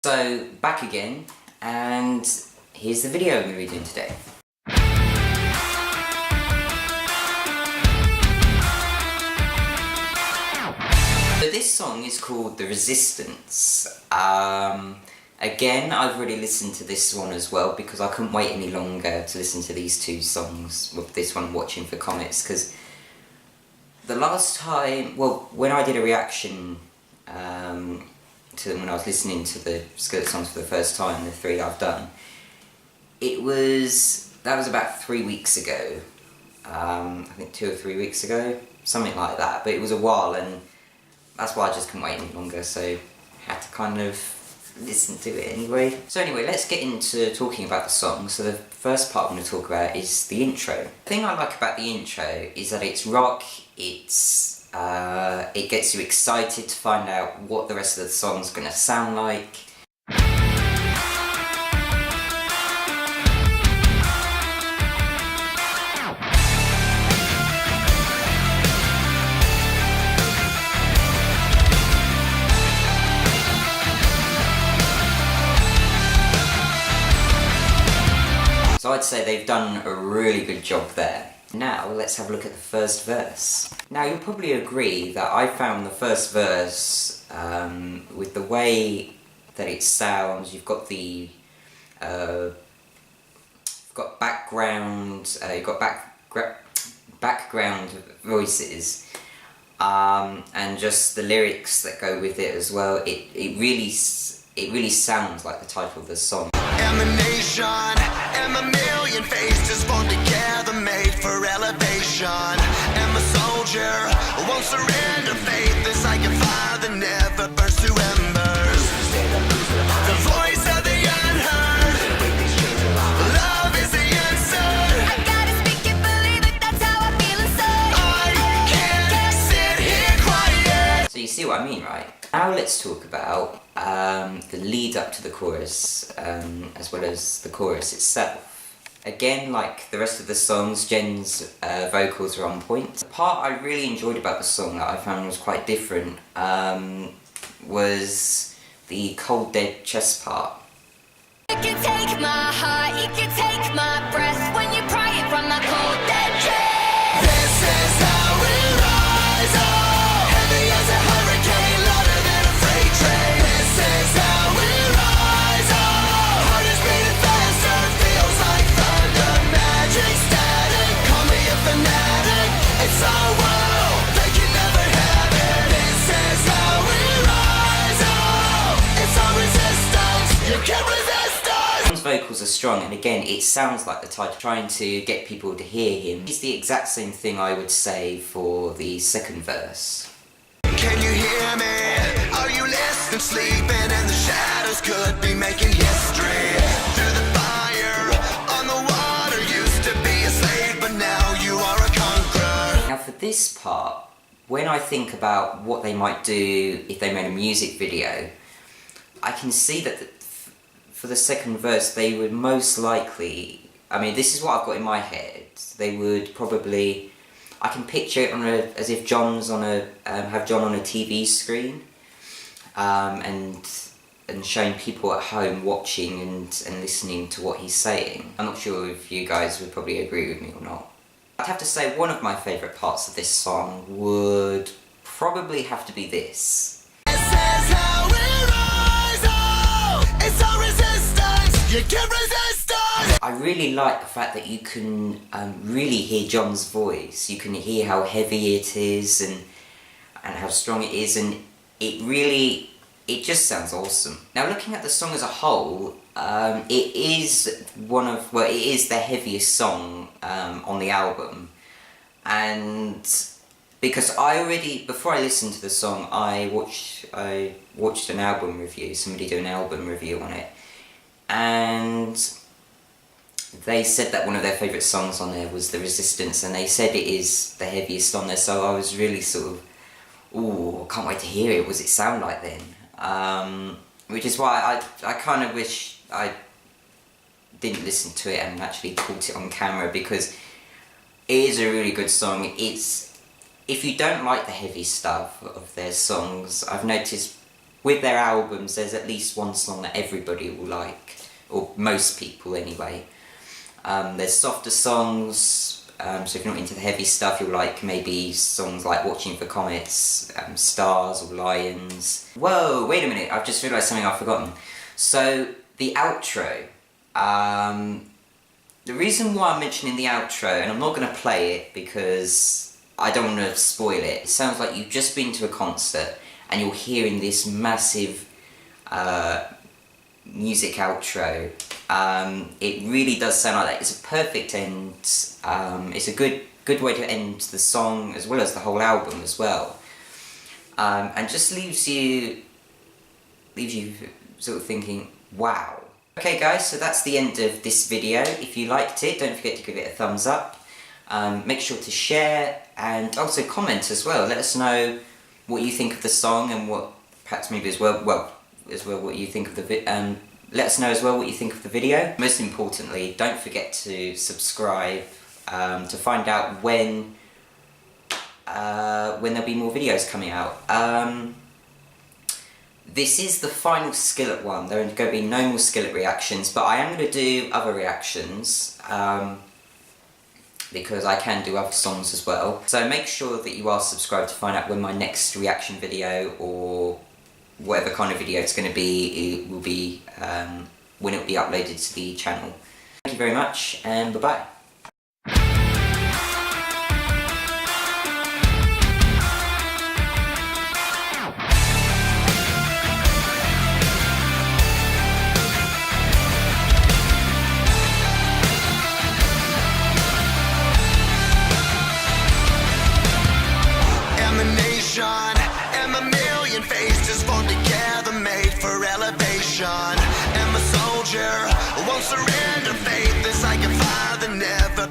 So, back again, and here's the video we're going to be doing today. So this song is called The Resistance. Again, I've already listened to this one as well because I couldn't wait any longer to listen to these two songs, with this one Watching for Comets, because the last time, well, when I did a reaction to them when I was listening to the Skillet songs for the first time, the three I've done, that was about 3 weeks ago, I think 2 or 3 weeks ago, something like that, but it was a while, and that's why I just couldn't wait any longer, so had to kind of listen to it anyway. So anyway, let's get into talking about the song. So the first part I'm going to talk about is the intro. The thing I like about the intro is that it's rock, it gets you excited to find out what the rest of the song's going to sound like. So I'd say they've done a really good job there. Now let's have a look at the first verse. Now you'll probably agree that I found the first verse, with the way that it sounds, you've got the background voices, and just the lyrics that go with it as well. It really sounds like the title of the song. Emanation, and a million faces formed together, made for elevation. I'm a soldier, won't surrender faith. It's like a fire that never burns to embers. The voice of the unheard. Love is the answer. I gotta speak it, believe it, that's how I feel inside. I can't sit here quiet. So you see what I mean, right? Now let's talk about the lead up to the chorus, as well as the chorus itself. Again, like the rest of the songs, Jen's vocals are on point. The part I really enjoyed about the song that I found was quite different was the cold dead chest part. You can take my heart, you can take my breath when you pry it from my cold dead chest. This is how we rise up, heavy as a hurricane, louder than a freight train. This is how we rise up, heart is beating faster, feels like thunder, magic static. Call me a fanatic, it's our world, they can never have it. This is how we rise up, it's our resistance, you can't resist us. John's vocals are strong, and again, it sounds like the title, trying to get people to hear him. It's the exact same thing I would say for the second verse. Can you hear me? Are you listening? Sleeping in the shadows could be making history. Through the fire, on the water, used to be a slave, but now you are a conqueror. Now for this part, when I think about what they might do if they made a music video, I can see that for the second verse they would most likely, I mean this is what I've got in my head, they would probably, I can picture it as if John's on have John on a TV screen, and showing people at home watching and listening to what he's saying. I'm not sure if you guys would probably agree with me or not. I'd have to say one of my favourite parts of this song would probably have to be this. This is how we rise up, it's our resistance, you can't resist us. I really like the fact that you can really hear John's voice. You can hear how heavy it is and how strong it is, and it just sounds awesome. Now looking at the song as a whole, it is the heaviest song on the album, and because before I listened to the song, I watched an album review, somebody do an album review on it, and they said that one of their favourite songs on there was The Resistance, and they said it is the heaviest on there, so I was really sort of, ooh, I can't wait to hear it. What does it sound like then? Which is why I kind of wish I didn't listen to it and actually caught it on camera, because it is a really good song. If you don't like the heavy stuff of their songs, I've noticed with their albums, there's at least one song that everybody will like, or most people anyway. There's softer songs, so if you're not into the heavy stuff, you'll like maybe songs like Watching for Comets, Stars or Lions. Whoa, wait a minute, I've just realised something I've forgotten. So, the outro. The reason why I'm mentioning the outro, and I'm not going to play it because I don't want to spoil it, it sounds like you've just been to a concert and you're hearing this massive music outro. It really does sound like that. It's a perfect end. It's a good way to end the song as well as the whole album as well. And just leaves you sort of thinking, wow. Okay guys, so that's the end of this video. If you liked it, don't forget to give it a thumbs up. Make sure to share and also comment as well. Let us know what you think of the song and what perhaps maybe as well what you think of the let us know as well what you think of the video. Most importantly, don't forget to subscribe to find out when there'll be more videos coming out. This is the final Skillet one. There are going to be no more Skillet reactions, but I am going to do other reactions because I can do other songs as well. So make sure that you are subscribed to find out when my next reaction video or whatever kind of video it's going to be, it will be when it will be uploaded to the channel. Thank you very much, and bye-bye. And a million faces formed together, made for elevation. And my soldier won't surrender faith. It's like a fire that never